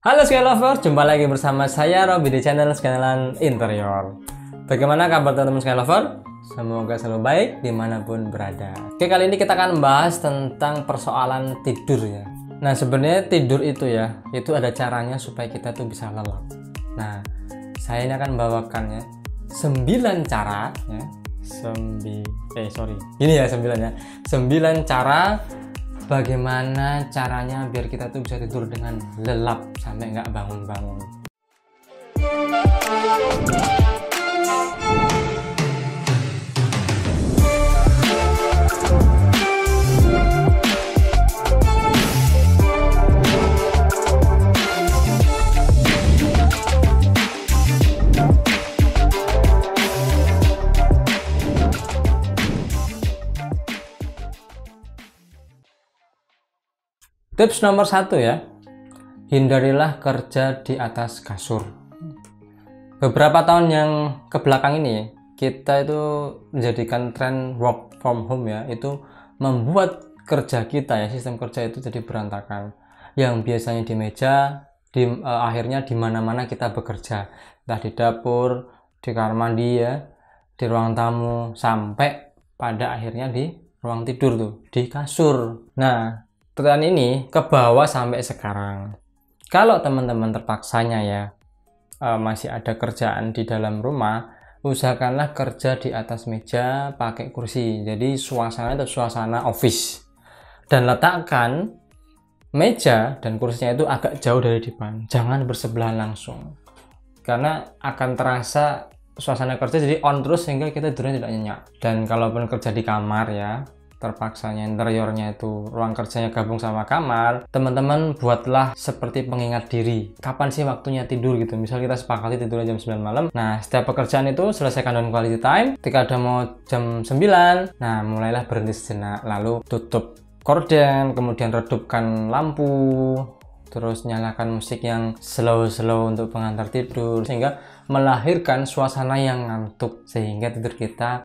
Halo Sky Lover, jumpa lagi bersama saya Robby di channel Skyland Interior. Bagaimana kabar teman-teman Sky Lover? Semoga selalu baik dimanapun berada. Oke, kali ini kita akan membahas tentang persoalan tidur ya. Nah, sebenarnya tidur itu ya, itu ada caranya supaya kita tuh bisa lelap. Nah, saya ini akan membawakan ya 9 cara ya. 9 cara bagaimana caranya biar kita tuh bisa tidur dengan lelap sampai nggak bangun-bangun. Tips nomor 1 ya, hindarilah kerja di atas kasur. Beberapa tahun yang kebelakang ini kita itu menjadikan tren work from home ya, itu membuat kerja kita ya, sistem kerja itu jadi berantakan. Yang biasanya di meja, akhirnya di mana-mana kita bekerja, entah di dapur, di kamar mandi ya, di ruang tamu, sampai pada akhirnya di ruang tidur tuh, di kasur. Nah, tren ini ke bawah sampai sekarang. Kalau teman-teman terpaksanya ya masih ada kerjaan di dalam rumah, usahakanlah kerja di atas meja pakai kursi. Jadi suasana itu suasana office. Dan letakkan meja dan kursinya itu agak jauh dari depan. Jangan bersebelahan langsung. Karena akan terasa suasana kerja jadi on terus sehingga kita tidurnya tidak nyenyak. Dan kalaupun kerja di kamar ya, terpaksanya interiornya itu ruang kerjanya gabung sama kamar, teman-teman buatlah seperti pengingat diri. Kapan sih waktunya tidur gitu? Misal kita sepakati tidur jam 9 malam. Nah, setiap pekerjaan itu selesaikan dengan quality time. Ketika ada mau jam 9, nah mulailah berhenti sejenak, lalu tutup gorden, kemudian redupkan lampu, terus nyalakan musik yang slow-slow untuk pengantar tidur, sehingga melahirkan suasana yang ngantuk, sehingga tidur kita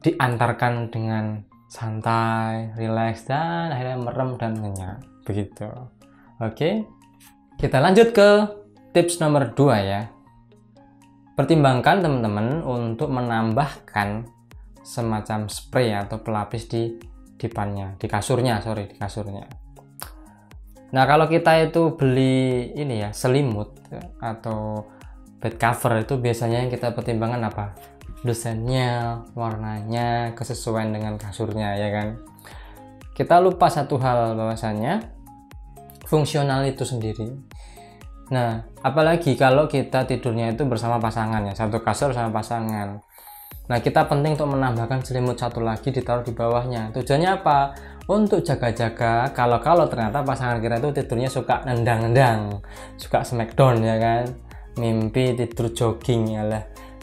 diantarkan dengan santai, rileks, dan akhirnya merem dan nyenyak. Begitu. Oke, kita lanjut ke tips nomor 2 ya. Pertimbangkan teman-teman untuk menambahkan semacam spray atau pelapis di depannya, di kasurnya. Nah, kalau kita itu beli ini ya, selimut atau bed cover, itu biasanya yang kita pertimbangkan apa? Desainnya, warnanya, kesesuaian dengan kasurnya ya kan. Kita lupa satu hal, bahwasannya fungsional itu sendiri. Nah, apalagi kalau kita tidurnya itu bersama pasangan ya, satu kasur sama pasangan. Nah, kita penting untuk menambahkan selimut satu lagi ditaruh di bawahnya. Tujuannya apa? Untuk jaga-jaga kalau ternyata pasangan kita itu tidurnya suka nendang-nendang, suka smackdown ya kan, mimpi tidur jogging ya lah,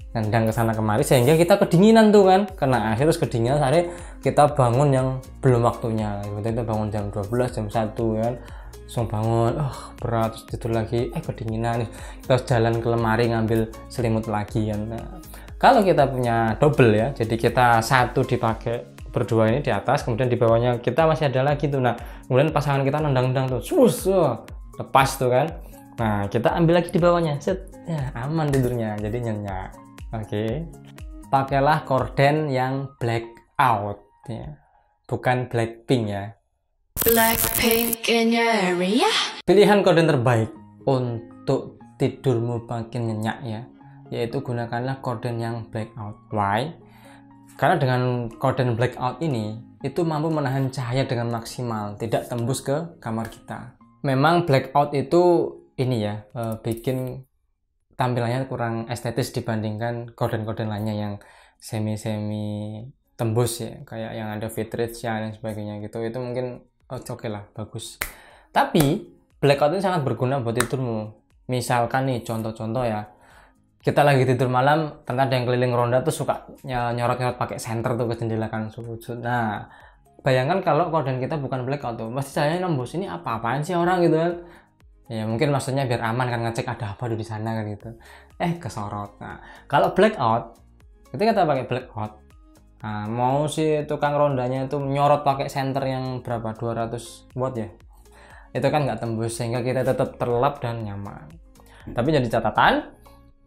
nendang ke sana kemari, sehingga kita kedinginan tuh kan, kena AC terus kedinginan, akhirnya kita bangun yang belum waktunya. Kita bangun jam 12, jam 1 kan, langsung bangun, berat, terus tidur lagi, kedinginan, terus jalan ke lemari ngambil selimut lagi kan. Nah, kalau kita punya double ya, jadi kita satu dipakai berdua ini di atas, kemudian di bawahnya kita masih ada lagi tuh. Nah, kemudian pasangan kita nendang-nendang tuh, lepas tuh kan. Nah, kita ambil lagi di bawahnya, set, ya aman tidurnya, jadi nyenyak. Oke, pakailah korden yang blackout ya, bukan Blackpink ya. Blackpink in your area. Pilihan korden terbaik untuk tidurmu makin nyenyak ya, yaitu gunakanlah korden yang blackout. Why? Karena dengan korden blackout ini itu mampu menahan cahaya dengan maksimal, tidak tembus ke kamar kita. Memang blackout itu ini ya, bikin tampilannya kurang estetis dibandingkan korden-korden lainnya yang semi tembus ya, kayak yang ada vitrage-nya dan sebagainya gitu. Itu mungkin oke lah, bagus. Tapi blackout ini sangat berguna buat tidurmu. Misalkan nih contoh-contoh ya, kita lagi tidur malam, ternyata ada yang keliling ronda tuh suka nyorot-nyorot pakai senter tuh ke jendela kan, sujud. Nah, bayangkan kalau korden kita bukan blackout tuh, pasti cahayanya nembus, ini apa-apaan sih orang gitu kan. Ya mungkin maksudnya biar aman kan, ngecek ada apa di sana kan gitu. Kesorot. Nah, kalau blackout, ketika kita pakai blackout, nah, mau si tukang rondanya itu nyorot pakai senter yang berapa, 200 watt ya, itu kan nggak tembus, sehingga kita tetap terlelap dan nyaman. Tapi jadi catatan,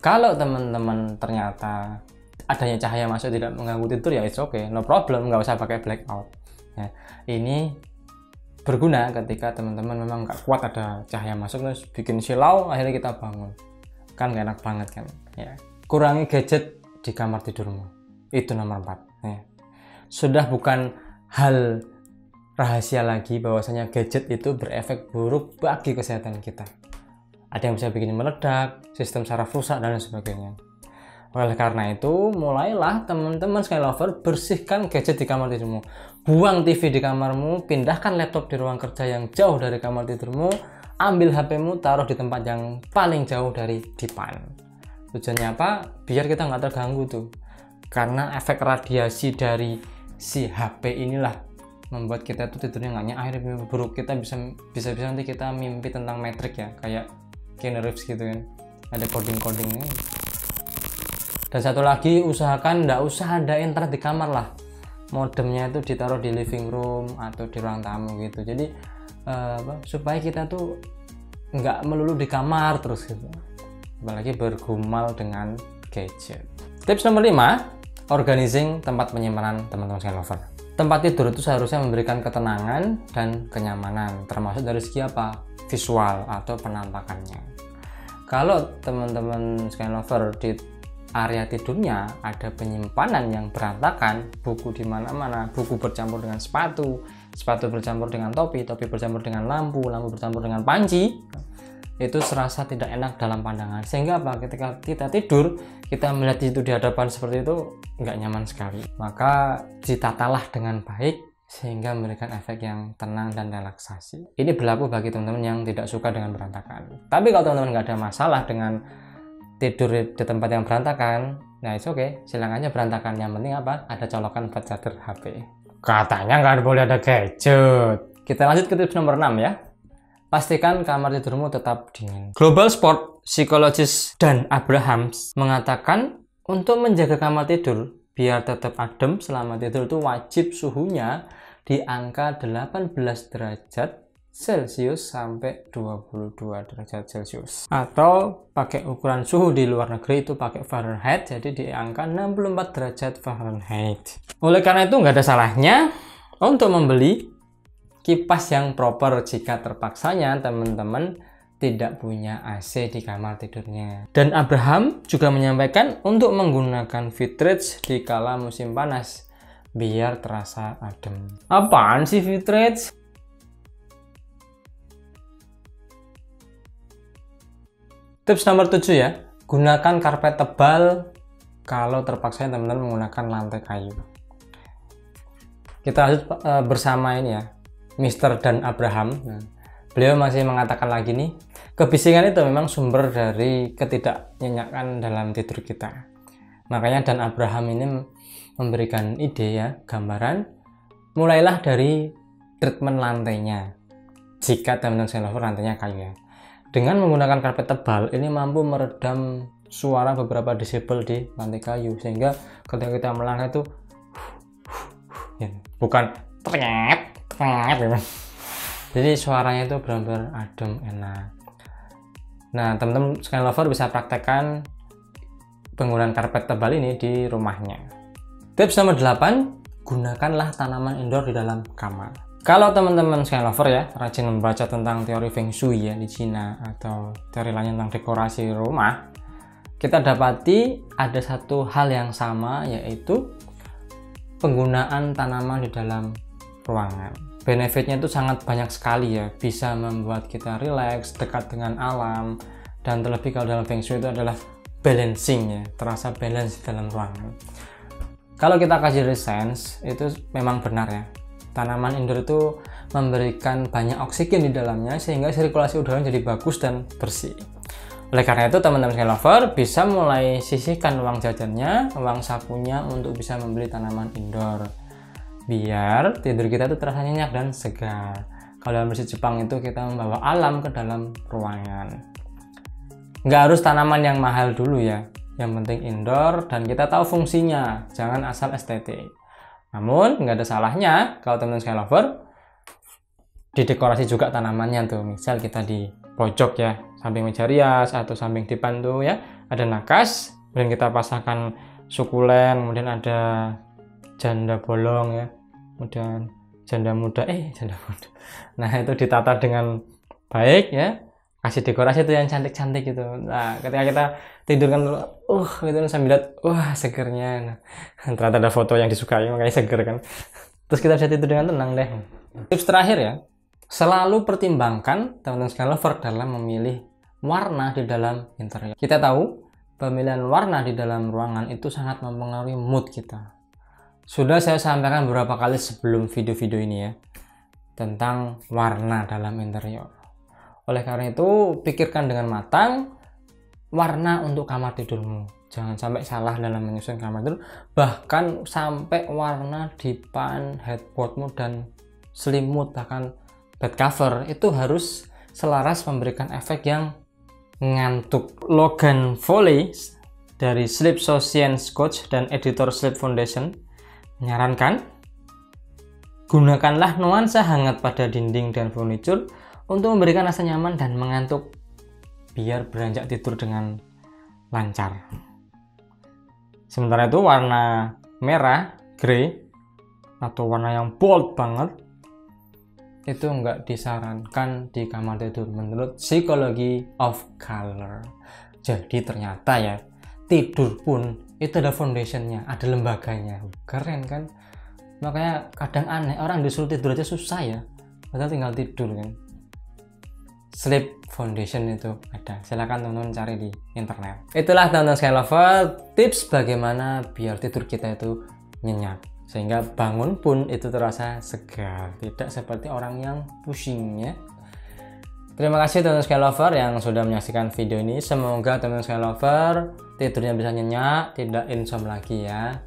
kalau teman-teman ternyata adanya cahaya masuk tidak mengganggu tidur, ya it's okay, no problem, nggak usah pakai blackout ya. Ini berguna ketika teman-teman memang nggak kuat ada cahaya masuk terus bikin silau, akhirnya kita bangun, kan nggak enak banget kan ya. Kurangi gadget di kamar tidurmu, itu nomor 4 ya. Sudah bukan hal rahasia lagi bahwasanya gadget itu berefek buruk bagi kesehatan kita. Ada yang bisa bikin meledak, sistem saraf rusak, dan sebagainya. Oleh karena itu, mulailah teman-teman Skylover bersihkan gadget di kamar tidurmu. Buang TV di kamarmu, pindahkan laptop di ruang kerja yang jauh dari kamar tidurmu, ambil HP-mu, taruh di tempat yang paling jauh dari dipan. Tujuannya apa? Biar kita nggak terganggu tuh. Karena efek radiasi dari si HP inilah membuat kita tuh tidurnya nggak nyenyak, akhirnya mimpi buruk. Kita bisa nanti kita mimpi tentang Matrix ya, kayak Keanu Reeves gitu kan. Ada coding-codingnya. Dan satu lagi, usahakan nggak usah ada internet di kamar lah. Modemnya itu ditaruh di living room atau di ruang tamu gitu. Jadi supaya kita tuh nggak melulu di kamar terus gitu. Apalagi bergumul dengan gadget. Tips nomor 5, organizing tempat penyimpanan teman-teman Skylover. Tempat tidur itu seharusnya memberikan ketenangan dan kenyamanan, termasuk dari segi apa? Visual atau penampakannya. Kalau teman-teman Skylover di area tidurnya ada penyimpanan yang berantakan, buku di mana-mana, buku bercampur dengan sepatu, sepatu bercampur dengan topi, topi bercampur dengan lampu, lampu bercampur dengan panci, itu serasa tidak enak dalam pandangan. Sehingga apa? Ketika kita tidur, kita melihat itu di hadapan seperti itu nggak nyaman sekali. Maka ditatalah dengan baik sehingga memberikan efek yang tenang dan relaksasi. Ini berlaku bagi teman-teman yang tidak suka dengan berantakan. Tapi kalau teman-teman nggak ada masalah dengan tidur di tempat yang berantakan, nah itu oke, silakan aja berantakan. Yang penting apa? Ada colokan buat charger HP. Katanya nggak boleh ada gadget. Kita lanjut ke tips nomor 6 ya. Pastikan kamar tidurmu tetap dingin. Global Sport Psychologist Dan Abrahams mengatakan untuk menjaga kamar tidur biar tetap adem selama tidur itu wajib suhunya di angka 18 derajat Celcius sampai 22 derajat Celcius. Atau pakai ukuran suhu di luar negeri itu pakai Fahrenheit, jadi di angka 64 derajat Fahrenheit. Oleh karena itu nggak ada salahnya untuk membeli kipas yang proper jika terpaksanya teman-teman tidak punya AC di kamar tidurnya. Dan Abraham juga menyampaikan untuk menggunakan Vitrage di kala musim panas biar terasa adem. Apaan sih Vitrage? Tips nomor 7 ya, gunakan karpet tebal kalau terpaksa teman-teman menggunakan lantai kayu. Kita lanjut bersama ini ya, Mr. Dan Abraham. Beliau masih mengatakan lagi nih, kebisingan itu memang sumber dari ketidaknyenyakan dalam tidur kita. Makanya Dan Abraham ini memberikan ide ya, gambaran, mulailah dari treatment lantainya. Jika teman-teman Skylover lantainya kayu ya. Dengan menggunakan karpet tebal, ini mampu meredam suara beberapa desibel di lantai kayu, sehingga ketika kita melangkah itu bukan ternyet ya. Jadi suaranya itu benar-benar adem, enak. Nah, teman-teman Skylover bisa praktekkan penggunaan karpet tebal ini di rumahnya. Tips nomor 8, gunakanlah tanaman indoor di dalam kamar. Kalau teman-teman Skylover ya rajin membaca tentang teori Feng Shui ya di Cina atau teori lainnya tentang dekorasi rumah, kita dapati ada satu hal yang sama, yaitu penggunaan tanaman di dalam ruangan. Benefitnya itu sangat banyak sekali ya, bisa membuat kita rileks, dekat dengan alam, dan terlebih kalau dalam Feng Shui itu adalah balancing ya, terasa balance di dalam ruangan. Kalau kita kaji research, itu memang benar ya. Tanaman indoor itu memberikan banyak oksigen di dalamnya sehingga sirkulasi udara jadi bagus dan bersih. Oleh karena itu teman-teman Skylover bisa mulai sisihkan uang jajannya, uang sakunya untuk bisa membeli tanaman indoor. Biar tidur kita itu terasa nyenyak dan segar. Kalau dalam versi Jepang itu kita membawa alam ke dalam ruangan. Nggak harus tanaman yang mahal dulu ya. Yang penting indoor dan kita tahu fungsinya. Jangan asal estetik. Namun, nggak ada salahnya kalau teman-teman Skylover didekorasi juga tanamannya tuh. Misal kita di pojok ya, samping meja rias atau samping dipan tuh ya, ada nakas, kemudian kita pasangkan sukulen, kemudian ada janda bolong ya, kemudian janda muda. Nah, itu ditata dengan baik ya, kasih dekorasi itu yang cantik-cantik gitu. Nah, ketika kita tidur kan gitu sambil lihat, wah segernya. Nah, ternyata ada foto yang disukai makanya seger kan. Terus kita bisa tidur dengan tenang deh. Tips terakhir ya, selalu pertimbangkan teman-teman sekalian lover dalam memilih warna di dalam interior. Kita tahu pemilihan warna di dalam ruangan itu sangat mempengaruhi mood kita. Sudah saya sampaikan beberapa kali sebelum video-video ini ya, tentang warna dalam interior. Oleh karena itu, pikirkan dengan matang warna untuk kamar tidurmu. Jangan sampai salah dalam menyusun kamar tidur, bahkan sampai warna dipan, headboardmu, dan selimut, bahkan bed cover itu harus selaras memberikan efek yang ngantuk. Logan Foley dari Sleep Science Coach dan editor Sleep Foundation menyarankan, gunakanlah nuansa hangat pada dinding dan furniture untuk memberikan rasa nyaman dan mengantuk biar beranjak tidur dengan lancar. Sementara itu warna merah, grey, atau warna yang bold banget itu enggak disarankan di kamar tidur menurut psikologi of color. Jadi ternyata ya, tidur pun itu ada foundationnya, ada lembaganya. Keren kan? Makanya kadang aneh, orang disuruh tidur aja susah ya, padahal tinggal tidur kan. Sleep Foundation itu ada, silahkan teman-teman cari di internet. Itulah teman-teman sekalian lover, tips bagaimana biar tidur kita itu nyenyak, sehingga bangun pun itu terasa segar, tidak seperti orang yang pusing ya. Terima kasih teman-teman sekalian lover yang sudah menyaksikan video ini. Semoga teman-teman sekalian lover tidurnya bisa nyenyak, tidak insomnia lagi ya.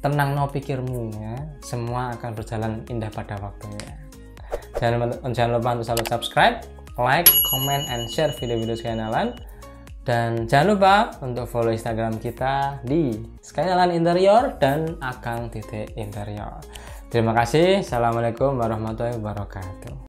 Tenang no pikirmu ya, semua akan berjalan indah pada waktunya. Jangan lupa untuk selalu subscribe, like, comment, and share video-video Skynalan. Dan jangan lupa untuk follow Instagram kita di Skynalan Interior dan Akang.interior. Terima kasih. Assalamualaikum warahmatullahi wabarakatuh.